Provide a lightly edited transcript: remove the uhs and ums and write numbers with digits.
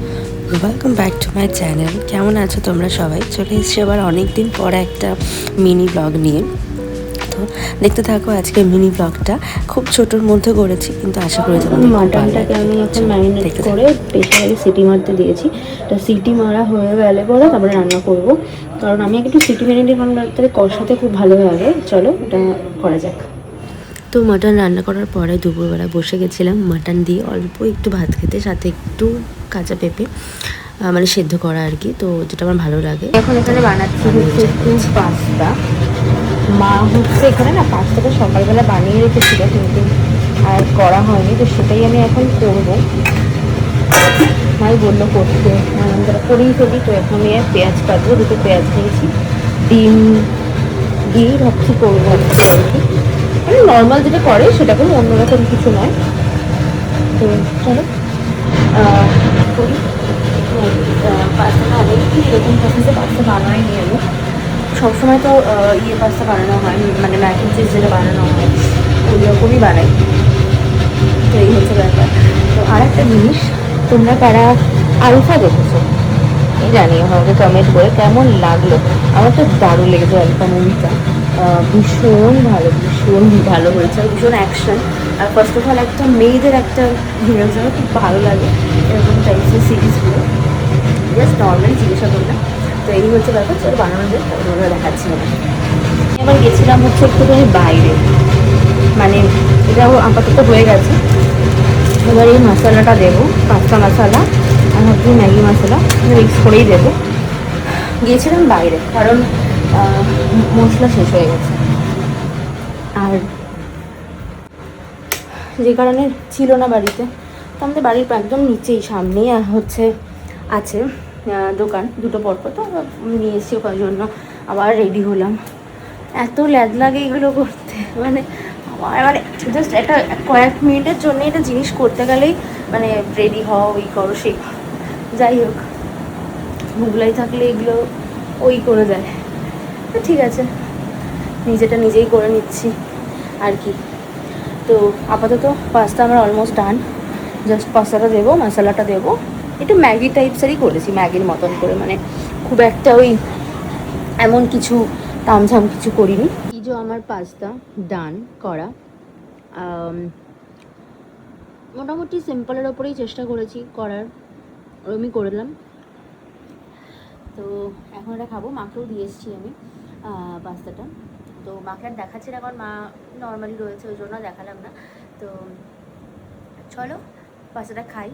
Welcome back to my channel. কেমন আছো তোমরা সবাই? চলে এসেছি আবার অনেক দিন পরে একটা মিনি ব্লগ নিয়ে। তো দেখতে থাকো আজকে মিনি ব্লগটা। খুব ছোটোর মধ্যে করেছি, কিন্তু আশা করি তোমাদের খুব ভালো মাটনটাকে লাগবে। আমি এখন চলো ম্যারিনেট দেখতে করে থাকো। প্রেশারে সিটি মারতে দিয়েছি। তো সিটি মারা হয়ে গেলে পরে তারপরে রান্না করব, কারণ আমি একটু সিটি ম্যারিনেট রান্নাতে কষাতে খুব ভালো লাগে। চলো এটা করা যাক। তো মাটন রান্না করার পরে দুপুরবেলা বসে গেছিলাম মাটন দিয়ে অল্প একটু ভাত খেতে, সাথে একটু কাঁচা পেঁপে, মানে সেদ্ধ করা আর কি, তো যেটা আমার ভালো লাগে। এখন এখানে বানাচ্ছি আমি হচ্ছে এটা একটু করছি। পাস্তা। মা হচ্ছে এখানে না পাস্তাটা সকালবেলা বানিয়ে রেখেছিল, কিন্তু আর করা হয়নি, তো সেটাই আমি এখন করবো। মাই বললো করতে, আমরা করেই ফেলি। তো এখন আমি পেঁয়াজ কাটবো, দুটো পেঁয়াজ নিয়েছি, ডিম দিয়েই ভাবছি করবো আজকে আর কি। মানে নর্মাল যেটা করে সেটা কোনো অন্যরকম কিছু নয়। তো চলো করি। পাস্তাটা অনেকদিন এরকম প্রসেসে পাস্তা বানাইনি আমি। সবসময় তো পাস্তা বানানো হয়, মানে ম্যাক অ্যান্ড চিজ যেটা বানানো হয় ওই রকমই বানাই। তো এই হচ্ছে ব্যাপার। তো আর একটা জিনিস, তোমরা কারা আলফা দেখেছো জানিও আমাকে কমেন্ট করে কেমন লাগলো। আমার তো দারুণ লেগেছে আলফা মুভিটা। ভীষণ ভালো, ভীষণ ভালো হয়েছে, ভীষণ অ্যাকশন। আর ফার্স্ট অফ অল একটা মেয়েদের একটা হিরোজ আমার খুব ভালো লাগে এরকম টাইপসের সিরিজগুলো। জাস্ট নর্মালি জিজ্ঞাসা করলাম। তো এই হচ্ছে ব্যাপার, চলো বানানো যায়, ওরা দেখাচ্ছি না। এবার গেছিলাম হচ্ছে একটুখানি বাইরে, মানে এটাও আপাতত হয়ে গেছে। এবার এই মশলাটা দেবো, পাস্তা মশলা আর হচ্ছে ম্যাগি মশলা মিক্স করেই দেবো। গিয়েছিলাম বাইরে কারণ মশলা শেষ হয়ে গেছে, আর যে কারণে ছিল না বাড়িতে। তো আমাদের বাড়ির একদম নিচেই সামনেই হচ্ছে আছে দোকান দুটো পরপর, তো নিয়ে এসেছি ওখান জন্য। আবার রেডি হলাম, এত ল্যাদ লাগে এগুলো করতে, মানে আমার মানে জাস্ট একটা কয়েক মিনিটের জন্য এটা জিনিস করতে গেলেই মানে রেডি হও, ওই করো সেই করো। যাই হোক, মুগলাই থাকলে এগুলো ওই করে দেয়। তো ঠিক আছে, নিজেটা নিজেই করে নিচ্ছি আর কি। তো আপাতত পাস্তা আমার অলমোস্ট ডান। জাস্ট পাস্তাটা দেবো, মশলাটা দেবো, একটু ম্যাগি টাইপসেরই করেছি, ম্যাগির মতন করে, মানে খুব একটা ওই এমন কিছু তামঝাম কিছু করিনি। এই যে আমার পাস্তা ডান করা। মোটামুটি সিম্পলের ওপরেই চেষ্টা করেছি করার, ওরমই করলাম। তো এখন এটা খাবো, মাকেও দিয়ে এসেছি আমি পাস্তাটা। তো মাকে আর দেখাচ্ছি না, কারণ মা নর্মালি রয়েছে, ওই জন্য দেখালাম না। তো চলো পাস্তাটা খাই,